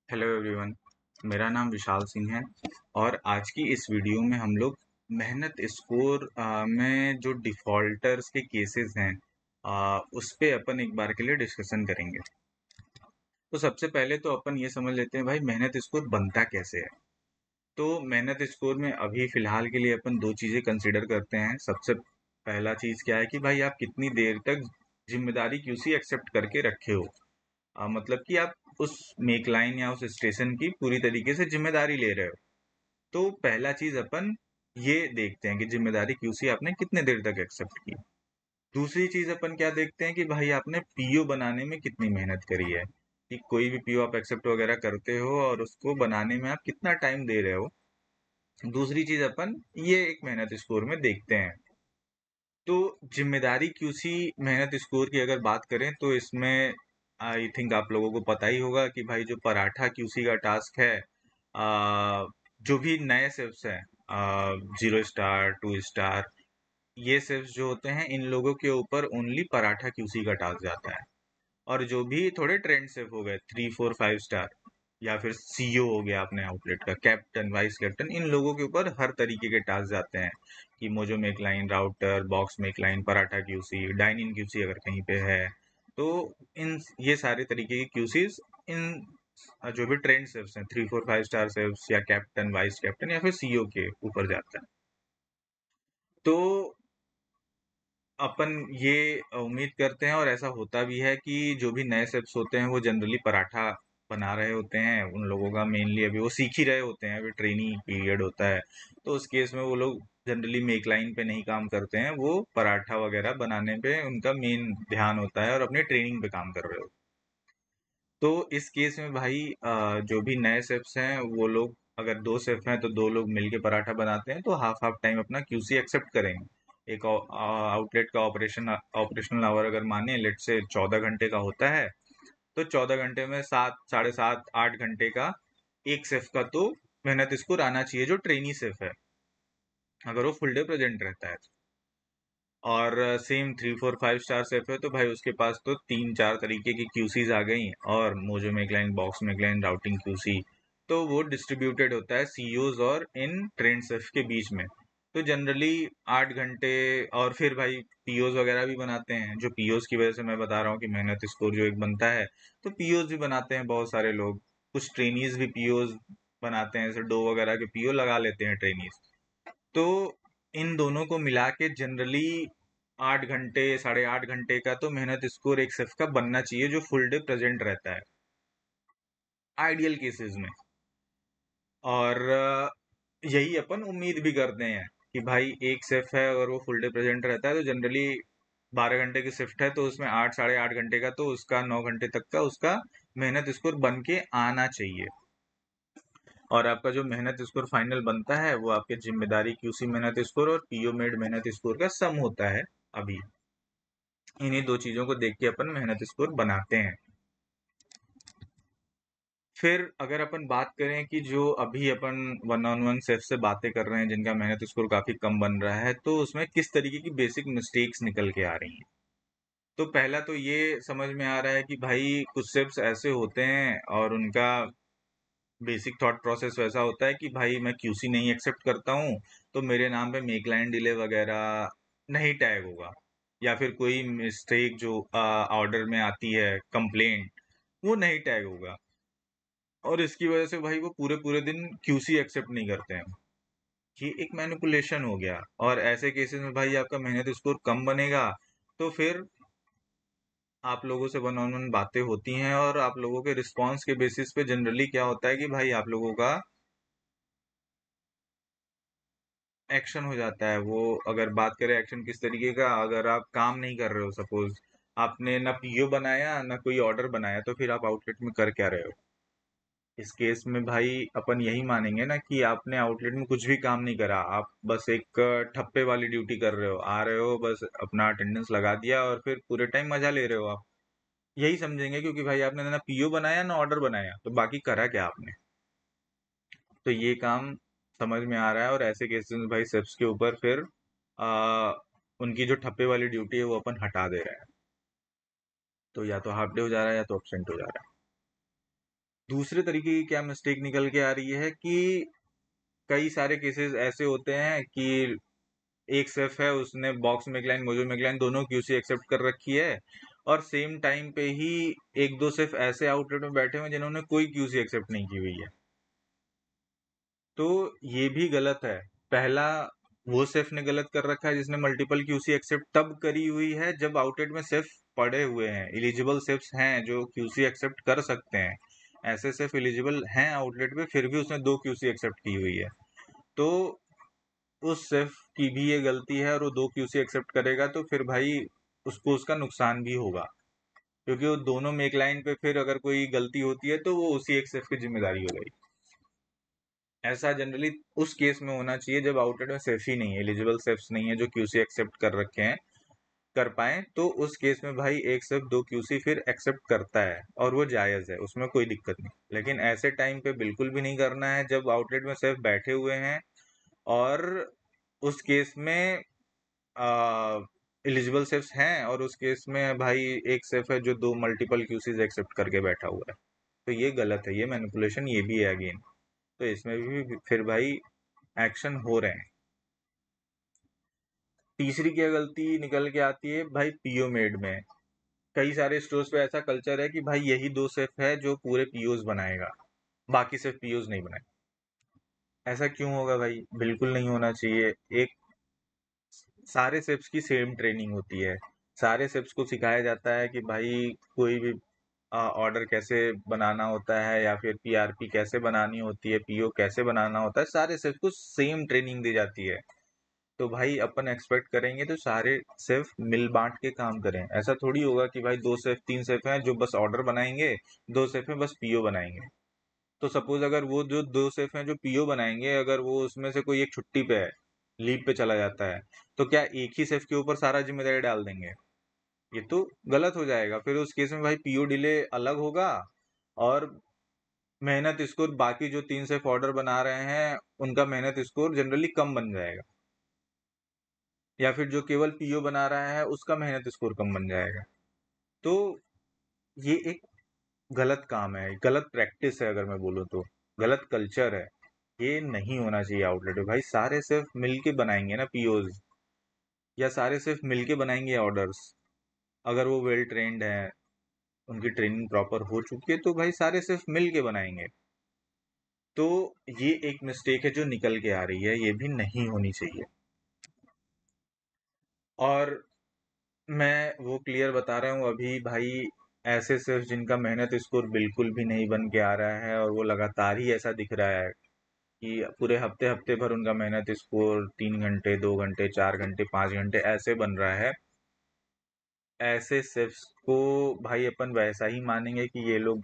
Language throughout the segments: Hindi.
Hello everyone. मेरा नाम विशाल सिंह है और आज की इस वीडियो में हम लोग मेहनत स्कोर में जो डिफ़ॉल्टर्स के केसेस हैं उस पे अपन एक बार के लिए डिस्कशन करेंगे। तो सबसे पहले तो अपन ये समझ लेते हैं भाई मेहनत स्कोर बनता कैसे है। तो मेहनत स्कोर में अभी फ़िलहाल के लिए अपन 2 चीज़ें कंसीडर करते हैं। सबसे पहला चीज़ क्या है कि भाई आप कितनी देर तक ज़िम्मेदारी क्यूसी एक्सेप्ट करके रखे हो। मतलब कि आप उस मेक लाइन या उस स्टेशन की पूरी तरीके से ज़िम्मेदारी ले रहे हो। तो पहला चीज़ अपन ये देखते हैं कि ज़िम्मेदारी क्यूसी आपने कितने देर तक एक्सेप्ट की। दूसरी चीज़ अपन क्या देखते हैं कि भाई आपने पीओ बनाने में कितनी मेहनत करी है, कि कोई भी पीओ आप एक्सेप्ट वगैरह करते हो और उसको बनाने में आप कितना टाइम दे रहे हो। दूसरी चीज़ अपन ये एक मेहनत स्कोर में देखते हैं। तो जिम्मेदारी क्यूसी मेहनत स्कोर की अगर बात करें तो इसमें आई थिंक आप लोगों को पता ही होगा कि भाई जो पराठा क्यूसी का टास्क है, जो भी नए शेफ्स हैं, 0 स्टार 2 स्टार, ये शेफ्स जो होते हैं इन लोगों के ऊपर ओनली पराठा क्यूसी का टास्क जाता है। और जो भी थोड़े ट्रेंड शेफ हो गए 3 4 5 स्टार या फिर सीईओ हो गया अपने आउटलेट का, कैप्टन वाइस कैप्टन, इन लोगों के ऊपर हर तरीके के टास्क जाते हैं कि Mojo make line, router, box make line, paratha QC, dine in QC अगर कहीं पे है तो इन ये सारे तरीके के क्यूसीज इन जो भी ट्रेंड शेफ्स हैं 3 4 5 स्टार शेफ्स या कैप्टन वाइस कैप्टन या फिर सीईओ के ऊपर जाता है। तो अपन ये उम्मीद करते हैं और ऐसा होता भी है कि जो भी नए शेफ्स होते हैं वो जनरली पराठा बना रहे होते हैं। उन लोगों का मेनली अभी वो सीख ही रहे होते हैं, अभी ट्रेनिंग पीरियड होता है। तो उस केस में वो लोग जनरली मेक लाइन पे नहीं काम करते हैं, वो पराठा वगैरह बनाने पे उनका मेन ध्यान होता है और अपनी ट्रेनिंग पे काम कर रहे हो। तो इस केस में भाई जो भी नए शेफ्स हैं वो लोग, अगर 2 शेफ हैं तो 2 लोग मिलके पराठा बनाते हैं तो हाफ हाफ टाइम अपना क्यूसी एक्सेप्ट करेंगे। एक आउटलेट का ऑपरेशनल आवर अगर माने लेट से 14 घंटे का होता है, तो 14 घंटे में 7 साढ़े 7 8 घंटे का एक शेफ का तो मेहनत स्कोर आना चाहिए, जो ट्रेनी शेफ है, अगर वो फुल डे प्रेजेंट रहता है। और सेम 3 4 5 स्टार सेफ है तो भाई उसके पास तो 3 4 तरीके की क्यूसीज आ गई, और मोजो मेकलाइन, बॉक्स मेकलाइन, राउटिंग क्यूसी, तो वो डिस्ट्रीब्यूटेड होता है सीईओज और इन ट्रेंड सेफ के बीच में। तो जनरली 8 घंटे। और फिर भाई पीओज वगैरह भी बनाते हैं, जो पीओज की वजह से मैं बता रहा हूँ कि मेहनत स्कोर जो एक बनता है। तो पीओज भी बनाते हैं बहुत सारे लोग, कुछ ट्रेनीज भी पीओज बनाते हैं, जैसे डो वगैरह के पीओ लगा लेते हैं ट्रेनीज। तो इन दोनों को मिला के जनरली 8 घंटे, साढ़े 8 घंटे का तो मेहनत स्कोर एक शेफ का बनना चाहिए, जो फुल डे प्रेजेंट रहता है आइडियल केसेस में। और यही अपन उम्मीद भी करते हैं कि भाई एक शेफ है अगर वो फुल डे प्रेजेंट रहता है तो जनरली 12 घंटे की शिफ्ट है तो उसमें 8 साढ़े 8 घंटे का तो उसका 9 घंटे तक का उसका मेहनत स्कोर बन के आना चाहिए। और आपका जो मेहनत स्कोर फाइनल बनता है वो आपके जिम्मेदारी क्यूसी मेहनत स्कोर और पीओ मेड मेहनत स्कोर का सम होता है। अभी इन्हीं 2 चीजों को देख के अपन मेहनत स्कोर बनाते हैं। फिर अगर अपन बात करें कि जो अभी अपन वन ऑन वन सेफ से बातें कर रहे हैं जिनका मेहनत स्कोर काफी कम बन रहा है, तो उसमें किस तरीके की बेसिक मिस्टेक्स निकल के आ रही हैं। तो पहला तो ये समझ में आ रहा है कि भाई कुछ सेफ्स ऐसे होते हैं और उनका बेसिक थॉट प्रोसेस वैसा होता है कि भाई मैं क्यूसी नहीं एक्सेप्ट करता हूँ तो मेरे नाम पे मेक लाइन डिले वगैरह नहीं टैग होगा, या फिर कोई मिस्टेक जो ऑर्डर में आती है, कंप्लेंट, वो नहीं टैग होगा। और इसकी वजह से भाई वो पूरे पूरे दिन क्यूसी एक्सेप्ट नहीं करते हैं। ये एक मैनिपुलेशन हो गया, और ऐसे केसेस में भाई आपका मेहनत स्कोर कम बनेगा। तो फिर आप लोगों से वन ऑन वन बातें होती हैं और आप लोगों के रिस्पॉन्स के बेसिस पे जनरली क्या होता है कि भाई आप लोगों का एक्शन हो जाता है। वो अगर बात करें एक्शन किस तरीके का, अगर आप काम नहीं कर रहे हो, सपोज आपने ना पीओ बनाया ना कोई ऑर्डर बनाया, तो फिर आप आउटलेट में कर क्या रहे हो। इस केस में भाई अपन यही मानेंगे ना कि आपने आउटलेट में कुछ भी काम नहीं करा, आप बस एक ठप्पे वाली ड्यूटी कर रहे हो, आ रहे हो बस अपना अटेंडेंस लगा दिया और फिर पूरे टाइम मजा ले रहे हो आप। यही समझेंगे, क्योंकि भाई आपने ना पीओ बनाया ना ऑर्डर बनाया, तो बाकी करा क्या आपने। तो ये काम समझ में आ रहा है, और ऐसे केसेस में भाई सेफ्स के ऊपर फिर आ, उनकी जो ठप्पे वाली ड्यूटी है वो अपन हटा दे रहे हैं। तो या तो हाफ डे हो जा रहा है या तो एब्सेंट हो जा रहा है। दूसरे तरीके की क्या मिस्टेक निकल के आ रही है कि कई सारे केसेस ऐसे होते हैं कि एक सेफ है, उसने बॉक्स मैकलाइन मोजो मैकलाइन दोनों क्यूसी एक्सेप्ट कर रखी है, और सेम टाइम पे ही एक दो सेफ ऐसे आउटलेट में बैठे हुए हैं जिन्होंने कोई क्यूसी एक्सेप्ट नहीं की हुई है। तो ये भी गलत है। पहला वो सेफ ने गलत कर रखा है जिसने मल्टीपल क्यूसी एक्सेप्ट तब करी हुई है जब आउटलेट में सेफ पड़े हुए हैं, एलिजिबल सेफ्स हैं जो क्यूसी एक्सेप्ट कर सकते हैं। ऐसे सेफ एलिजिबल हैं आउटलेट पे, फिर भी उसने दो क्यूसी एक्सेप्ट की हुई है, तो उस सेफ की भी ये गलती है और वो दो क्यूसी एक्सेप्ट करेगा तो फिर भाई उसको उसका नुकसान भी होगा, क्योंकि वो दोनों मेक लाइन पे फिर अगर कोई गलती होती है तो वो उसी एक सेफ की जिम्मेदारी हो गई। ऐसा जनरली उस केस में होना चाहिए जब आउटलेट में सेफ ही नहीं है, एलिजिबल सेफ्स नहीं है जो क्यूसी एक्सेप्ट कर रखे हैं, कर पाए, तो उस केस में भाई एक सेफ दो क्यूसी फिर एक्सेप्ट करता है और वो जायज़ है, उसमें कोई दिक्कत नहीं। लेकिन ऐसे टाइम पे बिल्कुल भी नहीं करना है जब आउटलेट में सेफ बैठे हुए हैं और उस केस में एलिजिबल सेफ्स हैं, और उस केस में भाई एक सेफ है जो दो मल्टीपल क्यूसीज एक्सेप्ट करके बैठा हुआ है, तो ये गलत है, ये मैनिपुलेशन ये भी है अगेन। तो इसमें भी फिर भाई एक्शन हो रहे हैं। तीसरी क्या गलती निकल के आती है भाई, पीओ मेड में कई सारे स्टोर्स पे ऐसा कल्चर है कि भाई यही दो सेफ है जो पूरे पीओज बनाएगा, बाकी सिर्फ पीओज नहीं बनाए। ऐसा क्यों होगा भाई, बिल्कुल नहीं होना चाहिए। एक सारे सेफ्स की सेम ट्रेनिंग होती है, सारे सेफ्स को सिखाया जाता है कि भाई कोई भी ऑर्डर कैसे बनाना होता है या फिर पीआरपी कैसे बनानी होती है, पीओ कैसे बनाना होता है, सारे सेफ्स को सेम ट्रेनिंग दी जाती है। तो भाई अपन एक्सपेक्ट करेंगे तो सारे सेफ मिल बांट के काम करें। ऐसा थोड़ी होगा कि भाई दो सेफ तीन सेफ हैं जो बस ऑर्डर बनाएंगे, दो सेफ हैं बस पीओ बनाएंगे। तो सपोज अगर वो जो दो सेफ हैं जो पीओ बनाएंगे, अगर वो उसमें से कोई एक छुट्टी पे है, लीव पे चला जाता है, तो क्या एक ही सेफ के ऊपर सारा जिम्मेदारी डाल देंगे? ये तो गलत हो जाएगा। फिर उस केस में भाई पीओ डिले अलग होगा, और मेहनत स्कोर बाकी जो तीन सेफ ऑर्डर बना रहे हैं उनका मेहनत स्कोर जनरली कम बन जाएगा, या फिर जो केवल पीओ बना रहा है उसका मेहनत स्कोर कम बन जाएगा। तो ये एक गलत काम है, गलत प्रैक्टिस है, अगर मैं बोलूँ तो गलत कल्चर है। ये नहीं होना चाहिए आउटलेट में। भाई सारे सिर्फ मिलके बनाएंगे ना पीओज, या सारे सिर्फ मिलके बनाएंगे ऑर्डर्स, अगर वो वेल ट्रेंड है, उनकी ट्रेनिंग प्रॉपर हो चुकी है, तो भाई सारे सिर्फ मिल के बनाएंगे। तो ये एक मिस्टेक है जो निकल के आ रही है, ये भी नहीं होनी चाहिए। और मैं वो क्लियर बता रहा हूँ अभी भाई, ऐसे सिर्फ जिनका मेहनत स्कोर बिल्कुल भी नहीं बन के आ रहा है और वो लगातार ही ऐसा दिख रहा है कि पूरे हफ्ते हफ्ते भर उनका मेहनत स्कोर 3 घंटे 2 घंटे 4 घंटे 5 घंटे ऐसे बन रहा है, ऐसे शेफ्स को भाई अपन वैसा ही मानेंगे कि ये लोग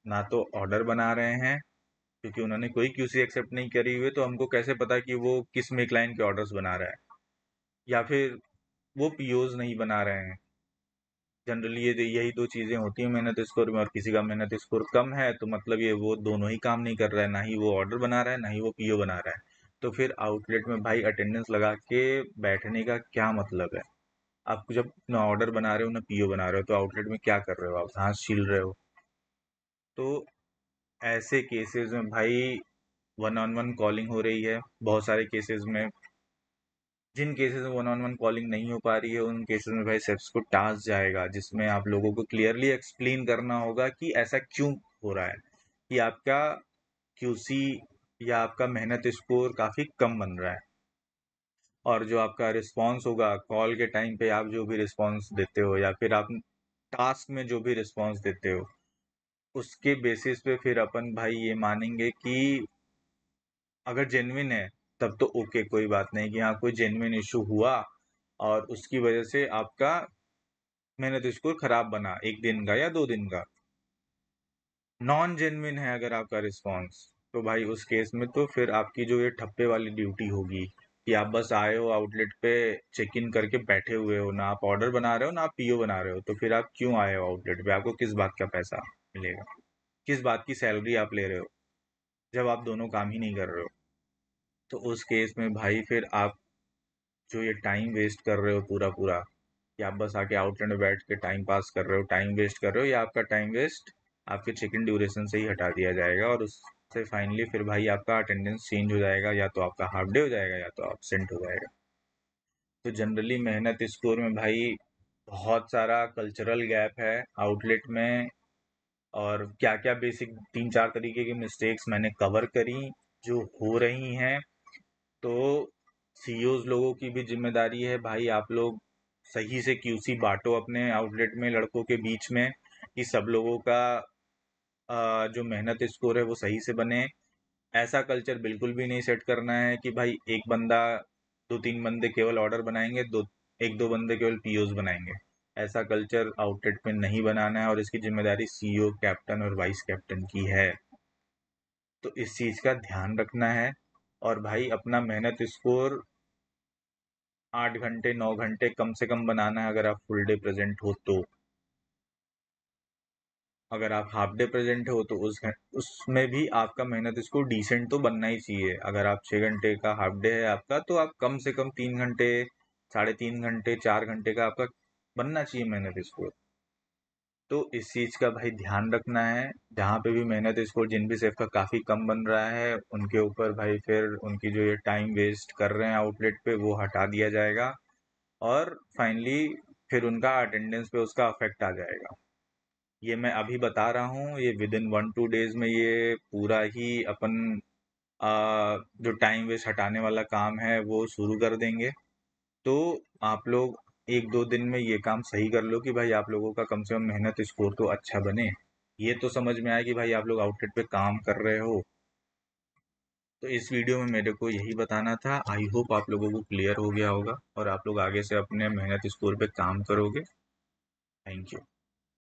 ना तो ऑर्डर बना रहे हैं, क्योंकि उन्होंने कोई क्यूसी एक्सेप्ट नहीं करी हुई, तो हमको कैसे पता कि वो किस में क्लाइंट के ऑर्डर्स बना रहा है, या फिर वो पीओज नहीं बना रहे हैं। जनरली ये यही दो चीजें होती हैं मेहनत स्कोर में, और किसी का मेहनत स्कोर कम है तो मतलब ये वो दोनों ही काम नहीं कर रहा है, ना ही वो ऑर्डर बना रहा है ना ही वो पीओ बना रहा है। तो फिर आउटलेट में भाई अटेंडेंस लगा के बैठने का क्या मतलब है? आप जब ना ऑर्डर बना रहे हो ना पीओ बना रहे हो, तो आउटलेट में क्या कर रहे हो? आप घास छील रहे हो। तो ऐसे केसेस में भाई वन ऑन वन कॉलिंग हो रही है बहुत सारे केसेस में। जिन केसेस में वन ऑन वन कॉलिंग नहीं हो पा रही है उन केसेस में भाई सेफ्स को टास्क जाएगा, जिसमें आप लोगों को क्लियरली एक्सप्लेन करना होगा कि ऐसा क्यों हो रहा है, कि आपका क्यूसी या आपका मेहनत स्कोर काफ़ी कम बन रहा है, और जो आपका रिस्पॉन्स होगा कॉल के टाइम पे, आप जो भी रिस्पॉन्स देते हो या फिर आप टास्क में जो भी रिस्पॉन्स देते हो, उसके बेसिस पे फिर अपन भाई ये मानेंगे कि अगर जेन्युइन है तब तो ओके, कोई बात नहीं कि हाँ कोई जेन्युइन इशू हुआ और उसकी वजह से आपका मेहनत स्कोर खराब बना एक दिन का या 2 दिन का। नॉन जेन्युइन है अगर आपका रिस्पॉन्स, तो भाई उस केस में तो फिर आपकी जो ये ठप्पे वाली ड्यूटी होगी कि आप बस आए हो आउटलेट पे, चेक इन करके बैठे हुए हो, ना आप ऑर्डर बना रहे हो ना आप पीओ बना रहे हो, तो फिर आप क्यों आए हो आउटलेट पे? आपको किस बात का पैसा मिलेगा, किस बात की सैलरी आप ले रहे हो जब आप दोनों काम ही नहीं कर रहे हो? तो उस केस में भाई फिर आप जो ये टाइम वेस्ट कर रहे हो पूरा पूरा, कि आप बस आके आउटलेट में बैठ के टाइम पास कर रहे हो, टाइम वेस्ट कर रहे हो, या आपका टाइम वेस्ट आपके चेक इन ड्यूरेशन से ही हटा दिया जाएगा, और उससे फाइनली फिर भाई आपका अटेंडेंस चेंज हो जाएगा, या तो आपका हाफ डे हो जाएगा या तो एब्सेंट हो जाएगा। तो जनरली मेहनत स्कोर में भाई बहुत सारा कल्चरल गैप है आउटलेट में, और क्या क्या बेसिक 3-4 तरीके की मिस्टेक्स मैंने कवर करी जो हो रही हैं। तो सीईओज लोगों की भी जिम्मेदारी है भाई, आप लोग सही से क्यूसी बांटो अपने आउटलेट में लड़कों के बीच में, कि सब लोगों का जो मेहनत स्कोर है वो सही से बने। ऐसा कल्चर बिल्कुल भी नहीं सेट करना है कि भाई एक बंदा, 2-3 बंदे केवल ऑर्डर बनाएंगे, 1-2 बंदे केवल पीओज बनाएंगे। ऐसा कल्चर आउटलेट में नहीं बनाना है, और इसकी जिम्मेदारी सीईओ, कैप्टन और वाइस कैप्टन की है। तो इस चीज का ध्यान रखना है। और भाई अपना मेहनत स्कोर 8 घंटे 9 घंटे कम से कम बनाना है, अगर आप फुल डे प्रेजेंट हो तो। अगर आप हाफ डे प्रेजेंट हो तो उसमें भी आपका मेहनत स्कोर डिसेंट तो बनना ही चाहिए। अगर आप 6 घंटे का हाफ डे है आपका, तो आप कम से कम 3 घंटे, 3.5 घंटे, 4 घंटे का आपका बनना चाहिए मेहनत स्कोर। तो इस चीज का भाई ध्यान रखना है। जहाँ पे भी मेहनत स्कोर जिन भी सेफ का काफी कम बन रहा है, उनके ऊपर भाई फिर उनकी जो ये टाइम वेस्ट कर रहे हैं आउटलेट पे, वो हटा दिया जाएगा, और फाइनली फिर उनका अटेंडेंस पे उसका अफेक्ट आ जाएगा। ये मैं अभी बता रहा हूँ, ये विद इन 1-2 डेज में ये पूरा ही अपन जो टाइम वेस्ट हटाने वाला काम है वो शुरू कर देंगे। तो आप लोग 1-2 दिन में ये काम सही कर लो, कि भाई आप लोगों का कम से कम मेहनत स्कोर तो अच्छा बने। ये तो समझ में आया कि भाई आप लोग आउटलेट पे काम कर रहे हो। तो इस वीडियो में मेरे को यही बताना था। आई होप आप लोगों को क्लियर हो गया होगा, और आप लोग आगे से अपने मेहनत स्कोर पे काम करोगे। Thank you.